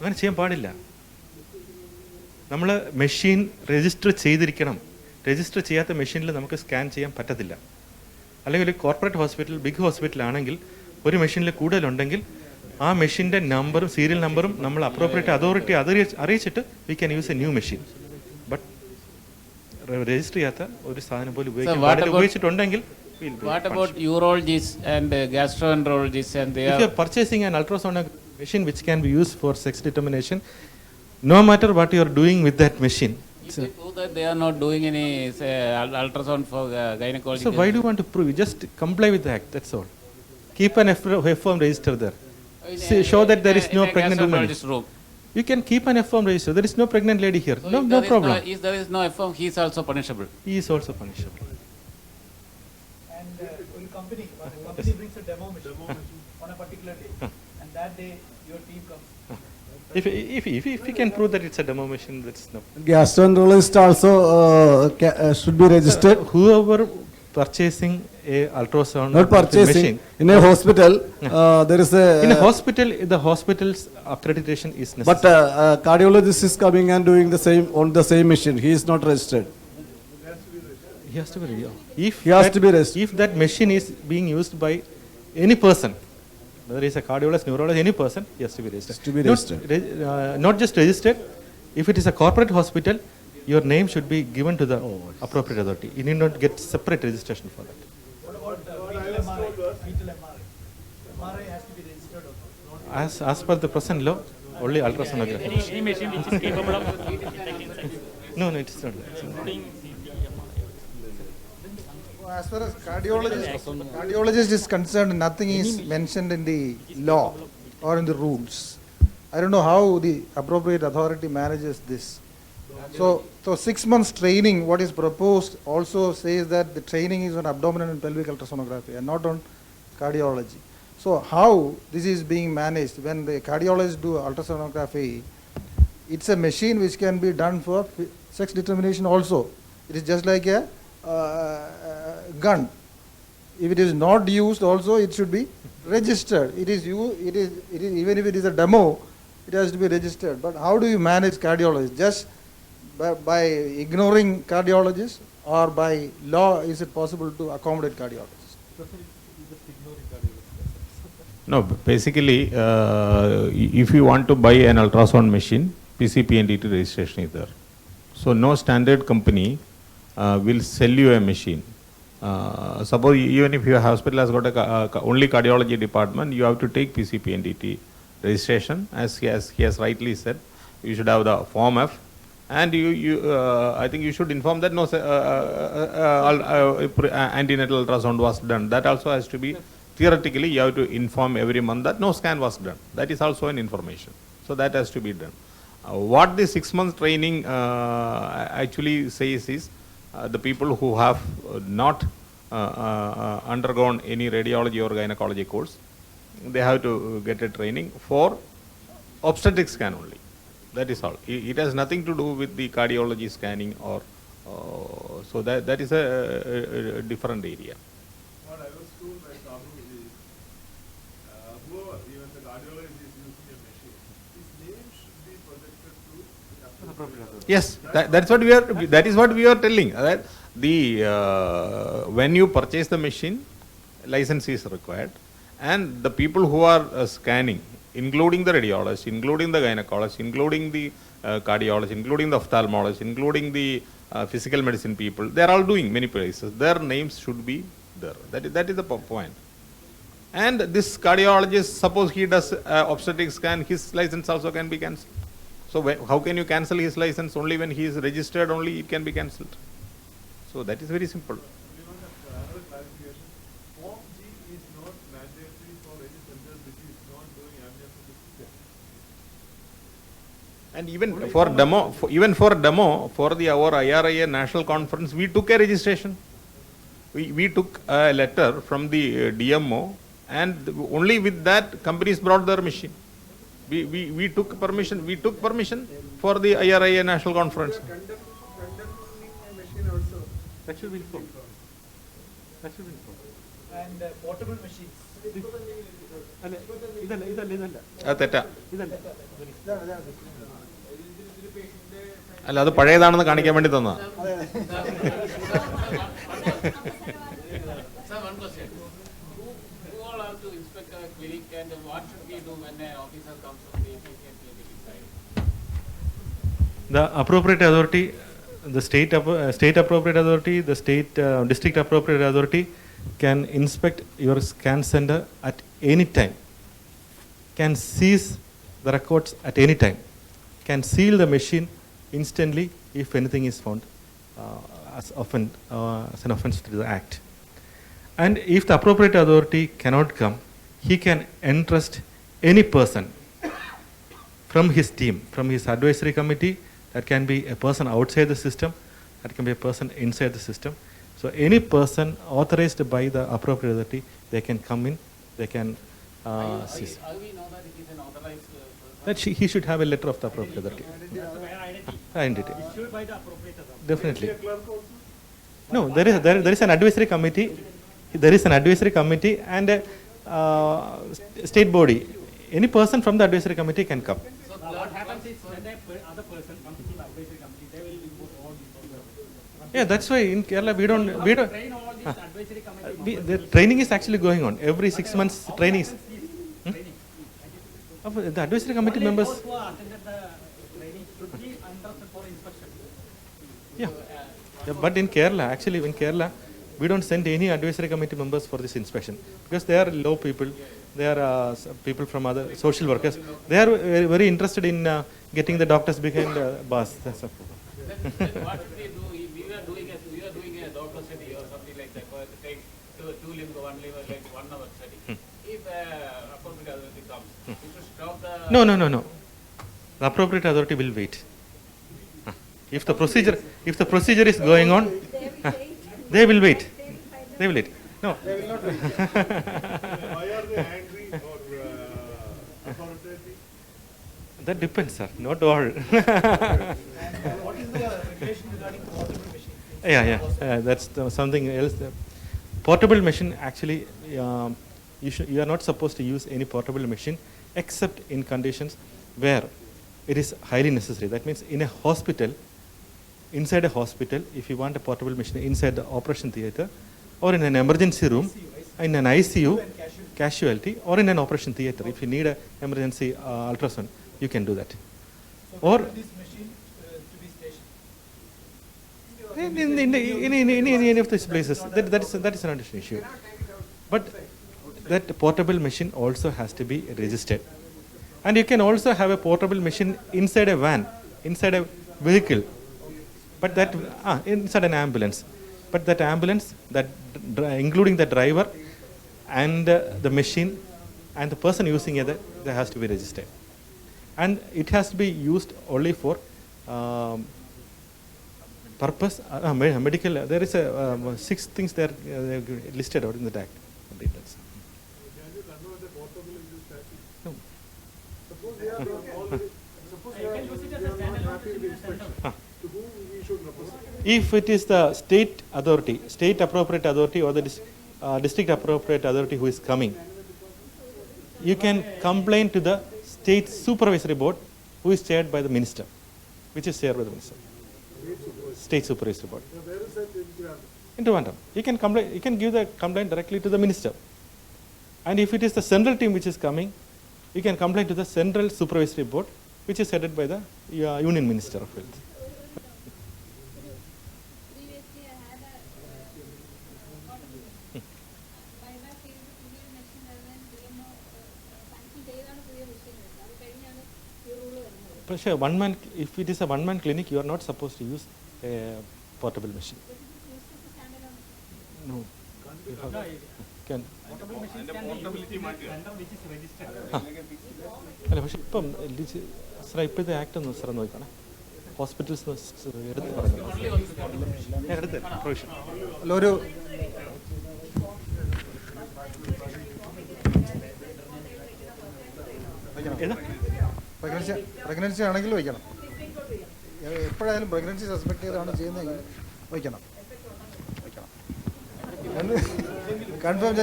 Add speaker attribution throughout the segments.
Speaker 1: അങ്ങനെ ചെയ്യാൻ പാടില്ല. നമ്മൾ മെഷീൻ രജിസ്റ്റർ ചെയ്തിരിക്കണം. രജിസ്റ്റർ ചെയ്യാത്ത മെഷീനിൽ നമുക്ക് സ്കാൻ ചെയ്യാൻ പറ്റത്തില്ല. അല്ലെങ്കിൽ ഒരു കോർപ്പറേറ്റ് ഹോസ്പിറ്റൽ, ബിഗ് ഹോസ്പിറ്റൽ ആണെങ്കിൽ ഒരു മെഷീനിൽ കൂടുതലുണ്ടെങ്കിൽ ആ മെഷീൻ്റെ നമ്പറും സീരിയൽ നമ്പറും നമ്മൾ അപ്രോപ്രിയേറ്റ് അതോറിറ്റി അറിയിച്ചിട്ട് we can use a new machine. But register ചെയ്യാത്ത ഒരു സാധനം പോലും ഉപയോഗിച്ചിട്ടുണ്ടെങ്കിൽ.
Speaker 2: What about urologists and gastroenterologists and they
Speaker 1: if you are purchasing an ultrasonography machine which can be used for sex determination, no matter what you are doing with that machine,
Speaker 2: if they prove that they are not doing any say, ultrasound for gynecology.
Speaker 1: So why do you want to prove? You just comply with the act, that's all. Keep an F-form register there. Show that there is no pregnant woman. You can keep an F-form register. There is no pregnant lady here. So no problem.
Speaker 2: If there is no F-form, he is also punishable.
Speaker 1: He is also punishable.
Speaker 3: And will company brings a demo machine on a particular day, and that day your team comes.
Speaker 1: If you can prove that it's a demo machine, that's no.
Speaker 4: Gastroenterologist also should be registered.
Speaker 1: Whoever purchasing a ultrasound
Speaker 4: not purchasing
Speaker 1: machine
Speaker 4: in a hospital, there is a
Speaker 1: in a hospital, the hospital's accreditation is necessary.
Speaker 4: But cardiologist is coming and doing the same on the same machine. He is not registered.
Speaker 1: He has to be registered. If that machine is being used by any person, whether he is a cardiologist, neurologist, any person, he has to be registered. Not just registered. If it is a corporate hospital, your name should be given to the appropriate authority. You need not get separate registration for that.
Speaker 3: What about fetal MRI? MRI has to be registered also.
Speaker 1: As per the present law, only ultrasonography.
Speaker 5: Any machine which is capable of
Speaker 1: No, it is not.
Speaker 6: As far as cardiologist is concerned, nothing is mentioned in the law or in the rules. I don't know how the appropriate authority manages this. So 6 months training, what is proposed also says that the training is on abdominal and pelvic ultrasonography and not on cardiology. So how this is being managed when the cardiologists do ultrasonography? It's a machine which can be done for sex determination also. It is just like a gun. If it is not used also, it should be registered. It is even if it is a demo, it has to be registered. But how do you manage cardiologists? Just by ignoring cardiologists, or by law is it possible to accommodate cardiologists?
Speaker 7: No, basically, if you want to buy an ultrasound machine, PCPNDT registration is there. So no standard company will sell you a machine. Suppose even if your hospital has got a only cardiology department, you have to take PCPNDT registration. As he has rightly said, you should have the Form F, and I think you should inform that no antenatal ultrasound was done. That also has to be, theoretically, you have to inform every month that no scan was done. That is also an information. So that has to be done. What the 6 months training actually says is, the people who have not undergone any radiology or gynecology course, they have to get a training for obstetric scan only. That is all. It has nothing to do with the cardiology scanning or so that is a different area.
Speaker 8: What I was told by Sabu is, whoever, even the cardiologist is using a machine, his name should be projected to the appropriate.
Speaker 7: Yes, that is what we are telling. That when you purchase the machine, license is required, and the people who are scanning, including the radiologist, including the gynecologist, including the cardiologist, including the ophthalmologist, including the physical medicine people, they are all doing many places. Their names should be there. That is the point. And this cardiologist, suppose he does obstetric scan, his license also can be cancelled. So how can you cancel his license? Only when he is registered, only it can be cancelled. So that is very simple.
Speaker 8: Another clarification. Form G is not mandatory for any centers which is not doing amniocentesis.
Speaker 7: And even for demo, for our IRIA national conference, we took a registration. We took a letter from the DMO, and only with that companies brought their machine. We took permission. We took permission for the IRIA national conference.
Speaker 1: That should be informed.
Speaker 3: And portable machines.
Speaker 7: അത് തെറ്റാ. അല്ല, അത് പഴയതാണെന്ന് കാണിക്കാൻ വേണ്ടി തന്നതാ.
Speaker 2: Sir, one question. Who all are to inspect a clinic and what should we do when an officer comes from the APK clinic inside?
Speaker 1: The appropriate authority, the state appropriate authority, the district appropriate authority can inspect your scan center at any time, can seize the records at any time, can seal the machine instantly if anything is found as an offense to the act. And if the appropriate authority cannot come, he can entrust any person from his team, from his advisory committee. That can be a person outside the system, that can be a person inside the system. So any person authorized by the appropriate authority, they can come in, they can seize.
Speaker 2: How we know that it is an authorized person?
Speaker 1: That he should have a letter of the appropriate authority. Identity.
Speaker 3: Issued by the appropriate authority.
Speaker 1: Definitely. No, there is an advisory committee. There is an advisory committee and a state body. Any person from the advisory committee can come.
Speaker 3: So what happens is when the other person comes to the advisory committee, they will input all these.
Speaker 1: Yeah, that's why in Kerala we don't.
Speaker 3: Train all these advisory committee.
Speaker 1: The training is actually going on. Every 6 months training is. The advisory committee
Speaker 3: Only
Speaker 1: members.
Speaker 3: those who are attended the training should be entrusted for inspection.
Speaker 1: Yeah. But in Kerala, actually in Kerala, we don't send any advisory committee members for this inspection because they are low people. They are people from other social workers. They are very interested in getting the doctors behind bars. That's all.
Speaker 2: Then what should we do? We were doing a doctor study or something like that. For it takes two limb, one liver, like 1 hour study. If appropriate authority comes, we should stop the.
Speaker 1: No. The appropriate authority will wait. If the procedure is going on, they will wait. They will wait. No.
Speaker 8: Why are they angry or authoritative?
Speaker 1: That depends, sir. Not all.
Speaker 3: What is the regulation regarding portable machines?
Speaker 1: Yeah. That's something else. Portable machine, actually, you are not supposed to use any portable machine except in conditions where it is highly necessary. That means in a hospital, inside a hospital, if you want a portable machine inside the operation theatre or in an emergency room, in an ICU, casualty, or in an operation theatre, if you need an emergency ultrasound, you can do that.
Speaker 3: So
Speaker 1: Or
Speaker 3: this machine to be stationed.
Speaker 1: in any of these places, that is not an issue. But that portable machine also has to be registered. And you can also have a portable machine inside a van, inside a vehicle, but that inside an ambulance. But that ambulance, including the driver and the machine and the person using it, that has to be registered. And it has to be used only for purpose, medical. There is 6 things there listed out in the act.
Speaker 8: Can you convert the portable into static?
Speaker 1: No.
Speaker 8: Suppose they are not happy with the inspection. To whom we should represent?
Speaker 1: If it is the state authority, state appropriate authority or the district appropriate authority who is coming, you can complain to the state supervisory board who is chaired by the minister, which is chaired by the minister. State supervisory board.
Speaker 8: Where is that in Trivandrum?
Speaker 1: In Trivandrum. You can give the complaint directly to the minister. And if it is the central team which is coming, you can complain to the central supervisory board, which is headed by the union minister of health.
Speaker 5: Previously, I had a portable machine. Buyback ചെയ്ത് പുതിയ machine വരുന്നതിന് DMO sanction ചെയ്താണ് പുതിയ machine വരുന്നത്. അത് കഴിഞ്ഞാണ് ഈ rule വരുന്നത്.
Speaker 1: Pressure, if it is a one-man clinic, you are not supposed to use a portable machine.
Speaker 5: This is used as a standalone.
Speaker 1: No. You have, can.
Speaker 3: Portable machines can be used in a center which is registered.
Speaker 1: അല്ല പക്ഷെ ഇപ്പം സാറേ ഇപ്പോഴത്തെ act ഒന്ന് സാറേ നോക്കണം. Hospitals എടുത്ത് പറഞ്ഞു എടുത്ത് പ്രൊവിഷൻ
Speaker 6: ഒരു പ്രഗ്നൻസി ആണെങ്കിൽ വയ്ക്കണം. എപ്പോഴായാലും പ്രഗ്നൻസി സസ്പെക്ട് ചെയ്താണ് ചെയ്യുന്നതെങ്കിൽ വയ്ക്കണം. Confirm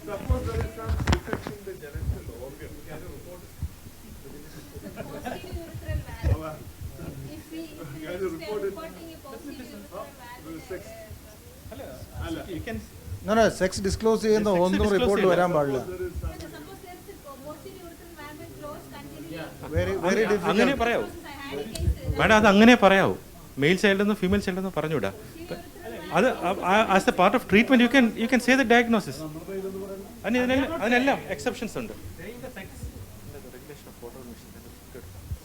Speaker 8: Suppose there is some defect in the genital organ, can you report it?
Speaker 5: Posterior urethral valve. If we are reporting a posterior urethral valve,
Speaker 8: Sex.
Speaker 1: You can
Speaker 6: No, no, sex disclose ചെയ്യുന്ന
Speaker 1: sex
Speaker 6: ഒന്നും
Speaker 1: disclose
Speaker 6: റിപ്പോർട്ടിൽ
Speaker 1: ചെയ്യില്ല.
Speaker 6: വരാൻ പാടില്ല.
Speaker 5: suppose there is a posterior urethral valve closed continuously.
Speaker 6: Very, very
Speaker 1: അങ്ങനെ
Speaker 6: difficult.
Speaker 1: പറയാവൂ.
Speaker 5: I had a case.
Speaker 1: Madam അത് അങ്ങനെ പറയാവൂ. മെയിൽ ചൈൽഡെന്ന് ഫീമെയിൽ ചൈൽഡെന്ന് പറഞ്ഞുകൂടാ. അത് as a part of treatment you can say the diagnosis. അതിനെല്ലാം എക്സെപ്ഷൻസ് ഉണ്ട്.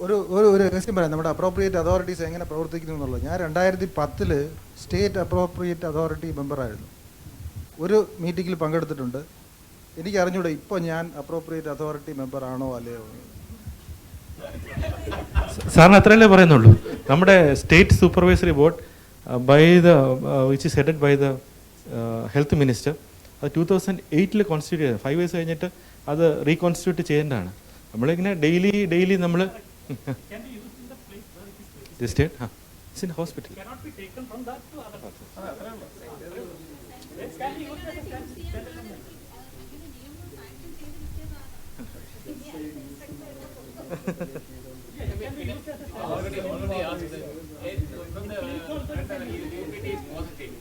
Speaker 6: ഒരു രഹസ്യം പറയാം, നമ്മുടെ അപ്രോപ്രിയേറ്റ് അതോറിറ്റീസ് എങ്ങനെ പ്രവർത്തിക്കുന്നു എന്നുള്ളത്. ഞാൻ 2010 സ്റ്റേറ്റ് അപ്രോപ്രിയേറ്റ് അതോറിറ്റി മെമ്പറായിരുന്നു. ഒരു മീറ്റിങ്ങിൽ പങ്കെടുത്തിട്ടുണ്ട്. എനിക്ക് അറിഞ്ഞൂടെ ഇപ്പോൾ ഞാൻ അപ്രോപ്രിയേറ്റ് അതോറിറ്റി മെമ്പർ ആണോ അല്ലയോ.
Speaker 1: സാറിന് അത്രയല്ലേ പറയുന്നുള്ളൂ. നമ്മുടെ state supervisory board by the which is headed by the health minister, അത് 2008 കോൺസ്റ്റിറ്റ്യൂട്ട് ചെയ്തത്. 5 years കഴിഞ്ഞിട്ട് അത് റീകോൺസ്റ്റിറ്റ്യൂട്ട് ചെയ്യേണ്ടതാണ്. നമ്മളിങ്ങനെ ഡെയിലി നമ്മൾ state it's in hospital.
Speaker 3: Cannot be taken from that to other person.
Speaker 2: Already asked that. From the UPT is positive.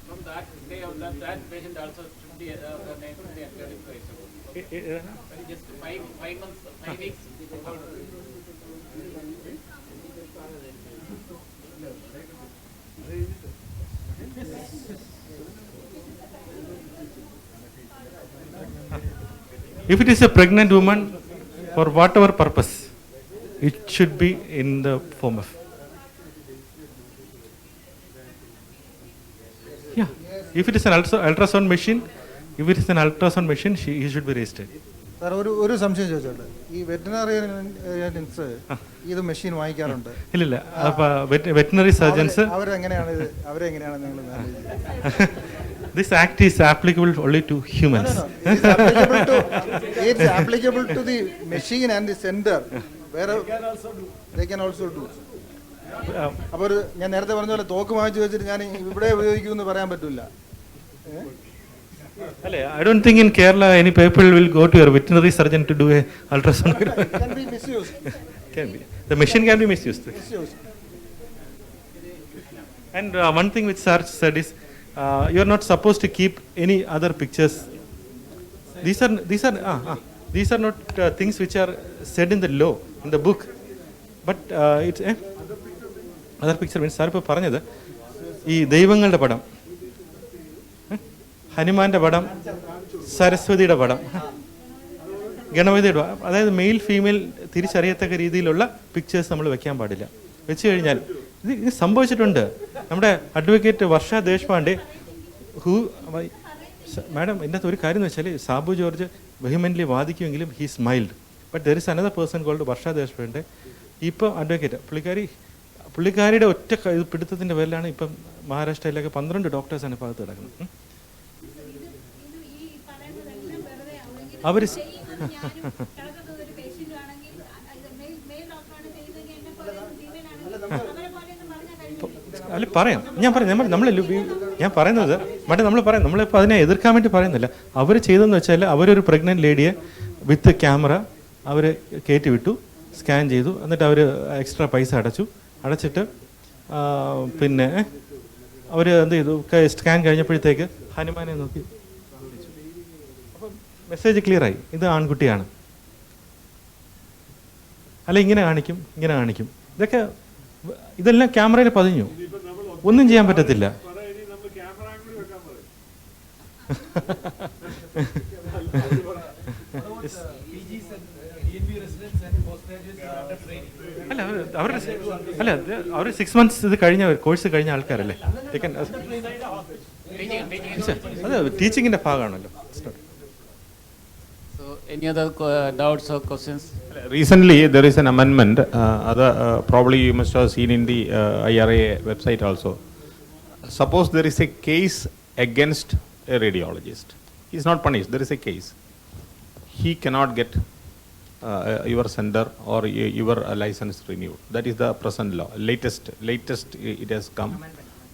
Speaker 2: From that day on, that patient also should be entered into ICU. Just 5 months, 5 weeks before.
Speaker 1: If it is a pregnant woman, for whatever purpose, it should be in the form of. Yeah. If it is an ultrasound machine, he should be registered.
Speaker 6: Sir ഒരു സംശയം ചോദിച്ചോട്ടെ, ഈ വെറ്റിനറിയൻസ് ഇത് machine വാങ്ങിക്കാറുണ്ട്.
Speaker 1: ഇല്ലില്ല, veterinary surgeons
Speaker 6: അവരെങ്ങനെയാണ് നിങ്ങൾ manage ചെയ്യുന്നത്?
Speaker 1: This act is applicable only to humans.
Speaker 6: No. It's applicable to the machine and the sender. Where they can also do. അപ്പോൾ ഞാൻ നേരത്തെ പറഞ്ഞ പോലെ തോക്ക് വാങ്ങിച്ചു വെച്ചിട്ട് ഞാൻ ഇവിടെ ഉപയോഗിക്കുമെന്ന് പറയാൻ പറ്റില്ല.
Speaker 1: I don't think in Kerala any people will go to your veterinary surgeon to do a ultrasound.
Speaker 6: It can be misused.
Speaker 1: Can be. The machine can be misused. And one thing which sir said is, you are not supposed to keep any other pictures. These are not things which are said in the law, in the book. But it's other picture means sir ഇപ്പോൾ പറഞ്ഞത് ഈ ദൈവങ്ങളുടെ പടം, ഹനുമാന്റെ പടം, സരസ്വതിയുടെ പടം, ഗണപതിയുടെ പടം, അതായത് മെയിൽ ഫീമെയിൽ തിരിച്ചറിയത്തക്ക രീതിയിലുള്ള പിക്ചേഴ്സ് നമ്മൾ വെക്കാൻ പാടില്ല. വെച്ച് കഴിഞ്ഞാൽ ഇത് സംഭവിച്ചിട്ടുണ്ട്. നമ്മുടെ അഡ്വക്കേറ്റ് വർഷ ദേശ്പാണ്ഡെ മാഡം, ഇതിൻ്റെ അകത്ത് ഒരു കാര്യം എന്ന് വെച്ചാൽ സാബു ജോർജ് വെഹിമെൻ്റ്ലി വാദിക്കുമെങ്കിലും he smiled. But there is another person called Varsha Deshpande. ഇപ്പോൾ അഡ്വക്കേറ്റ് പുള്ളിക്കാരിയുടെ ഒറ്റ പിടുത്തത്തിൻ്റെ പേരിലാണ് ഇപ്പം മഹാരാഷ്ട്രയിലൊക്കെ 12 ഡോക്ടേഴ്സാണ് ഇപ്പോൾ അകത്ത് കിടക്കുന്നത്. അവർ അല്ല പറയാം, ഞാൻ പറയുന്നത് നമ്മൾ പറയാം, നമ്മളിപ്പോൾ അതിനെ എതിർക്കാൻ വേണ്ടി പറയുന്നില്ല. അവർ ചെയ്തതെന്ന് വെച്ചാൽ അവരൊരു പ്രഗ്നൻറ്റ് ലേഡിയെ വിത്ത് ക്യാമറ അവർ കയറ്റി വിട്ടു, സ്കാൻ ചെയ്തു, എന്നിട്ട് അവർ എക്സ്ട്രാ പൈസ അടച്ചിട്ട് പിന്നെ അവർ എന്ത് ചെയ്തു, സ്കാൻ കഴിഞ്ഞപ്പോഴത്തേക്ക് ഹനുമാനെ നോക്കി അപ്പം മെസ്സേജ് ക്ലിയറായി, ഇത് ആൺകുട്ടിയാണ്. അല്ല ഇങ്ങനെ കാണിക്കും. ഇതെല്ലാം ക്യാമറയിൽ പതിഞ്ഞു, ഒന്നും ചെയ്യാൻ പറ്റത്തില്ല. അവർ 6 months ഇത് കഴിഞ്ഞ കോഴ്സ് കഴിഞ്ഞ ആൾക്കാരല്ലേ. അത് ടീച്ചിങ്ങിന്റെ ഭാഗമാണല്ലോ.
Speaker 2: So any other doubts or questions?
Speaker 7: Recently, there is an amendment. Probably you must have seen in the IRA website also. Suppose there is a case against a radiologist. He is not punished. There is a case. He cannot get your center or your license renewed. That is the present law. Latest it has come.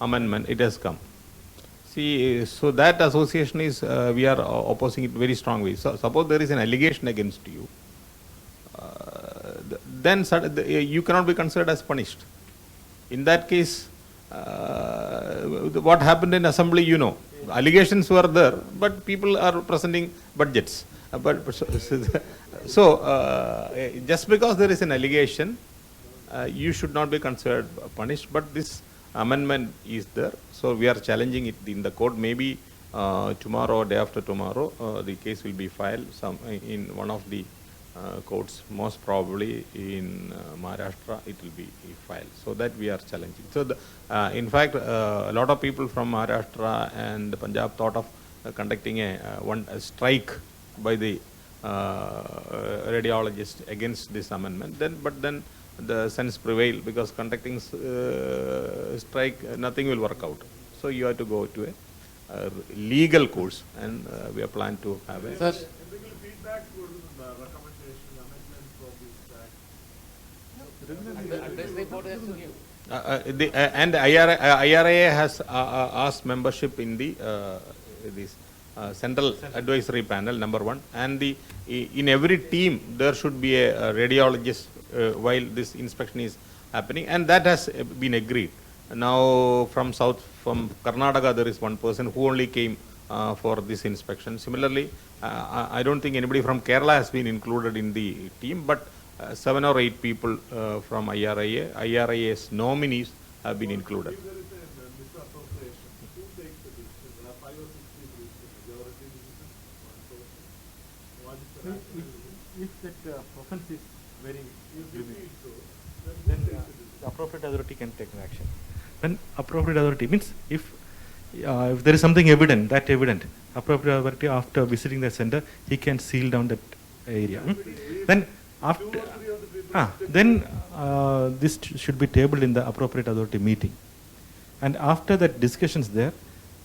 Speaker 7: Amendment. It has come. See, so that association is, we are opposing it very strongly. So, suppose there is an allegation against you, then you cannot be considered as punished. In that case, what happened in assembly, you know, allegations were there, but people are presenting budgets. Just because there is an allegation, you should not be considered punished. But this amendment is there, so we are challenging it in the court. Maybe tomorrow or day after tomorrow, the case will be filed in one of the courts, most probably in Maharashtra it will be filed. So that we are challenging. So in fact, a lot of people from Maharashtra and Punjab thought of conducting a strike by the radiologist against this amendment. But then the sense prevailed, because conducting strike, nothing will work out. So you have to go to a legal course, and we are planning to have a.
Speaker 8: Typical feedback for the recommendation amendment for this act.
Speaker 2: Address report has to give.
Speaker 7: And IRA has asked membership in the this central advisory panel, number one, and in every team there should be a radiologist while this inspection is happening, and that has been agreed. Now from Karnataka there is one person who only came for this inspection. Similarly, I don't think anybody from Kerala has been included in the team, but 7 or 8 people from IRA's nominees have been included.
Speaker 8: If there is a misappropriation, who takes the decision? There are 5 or 6 people, is the majority decision, one person. What is the rationale?
Speaker 1: If that offense is very
Speaker 8: You feel so,
Speaker 1: then the appropriate authority can take an action. When appropriate authority means if there is something evident, appropriate authority after visiting the center, he can seal down that area. Then after, this should be tabled in the appropriate authority meeting, and after that discussions there,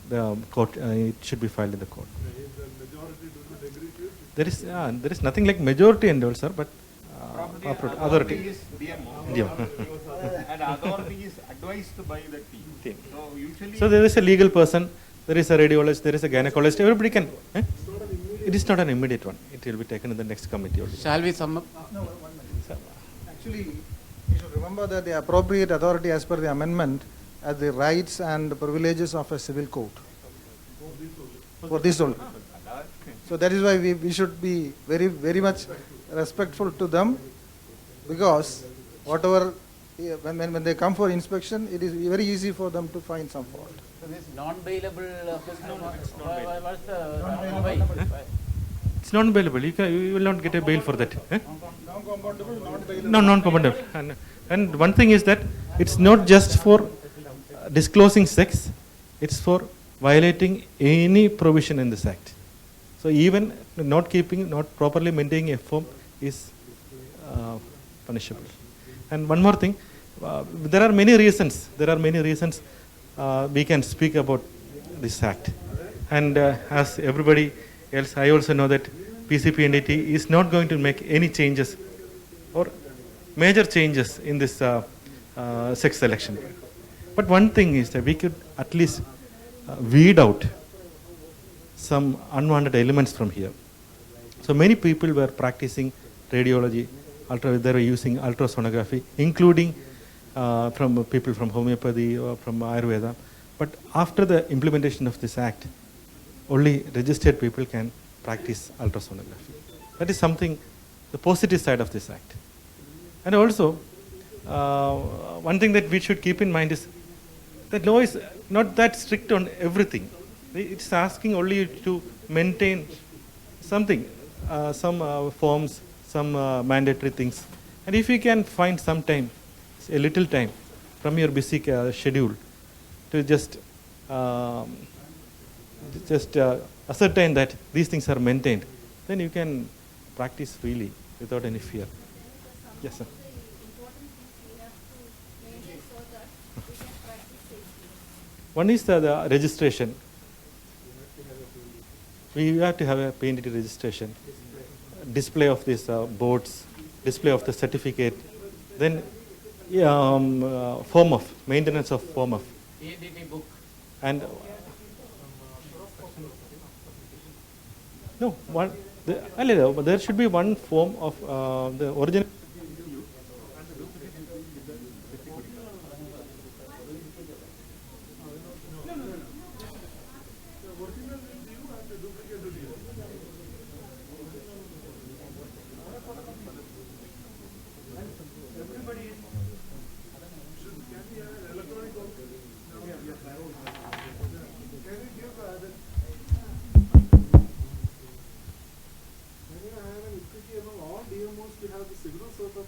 Speaker 1: the court it should be filed in the court.
Speaker 8: If the majority does not agree to it,
Speaker 1: There is nothing like majority and all, sir, but authority.
Speaker 7: is DMO,
Speaker 1: Yeah.
Speaker 7: and authority is advised by the team. So usually.
Speaker 1: So there is a legal person, there is a radiologist, there is a gynecologist. Everybody can. It is not an immediate one. It will be taken in the next committee only.
Speaker 9: Shall we sum up?
Speaker 6: No, 1 minute. Actually, you should remember that the appropriate authority as per the amendment has the rights and privileges of a civil court. For this only. So that is why we should be very, very much respectful to them, because whatever, when they come for inspection, it is very easy for them to find some fault.
Speaker 2: So this non-bailable, what's the,
Speaker 1: It's not bailable. You will not get a bail for that.
Speaker 6: Non-compoundable, not bailable.
Speaker 1: No, non-combative. And one thing is that it's not just for disclosing sex, it's for violating any provision in this act. So even not properly maintaining a form is punishable. And one more thing, there are many reasons we can speak about this act. And as everybody else, I also know that PCPNDT is not going to make any changes or major changes in this sex selection. But one thing is that we could at least weed out some unwanted elements from here. So many people were practicing radiology, they were using ultrasonography, including from people from homeopathy or from Ayurveda. But after the implementation of this act, only registered people can practice ultrasonography. That is something, the positive side of this act. And also, one thing that we should keep in mind is that law is not that strict on everything. It's asking only to maintain something, some forms, some mandatory things. And if you can find some time, a little time from your busy schedule to just ascertain that these things are maintained, then you can practice freely without any fear. Yes, sir. One is the registration. We have to have a PNDT registration, display of these boards, display of the certificate, then form of, maintenance of form of.
Speaker 2: PNDT book.
Speaker 1: And No, there should be one form of the original.
Speaker 8: All DMOs to have the signal sort of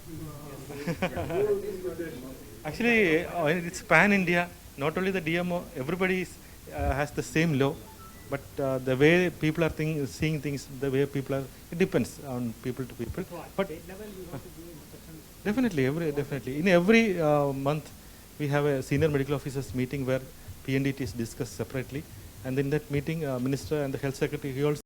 Speaker 1: Actually, it's pan-India. Not only the DMO, everybody has the same law, but the way people are seeing things, the way people are, it depends on people to people. But definitely, definitely. In every month, we have a senior medical officers meeting where PNDT is discussed separately, and in that meeting, Minister and the Health Secretary, he also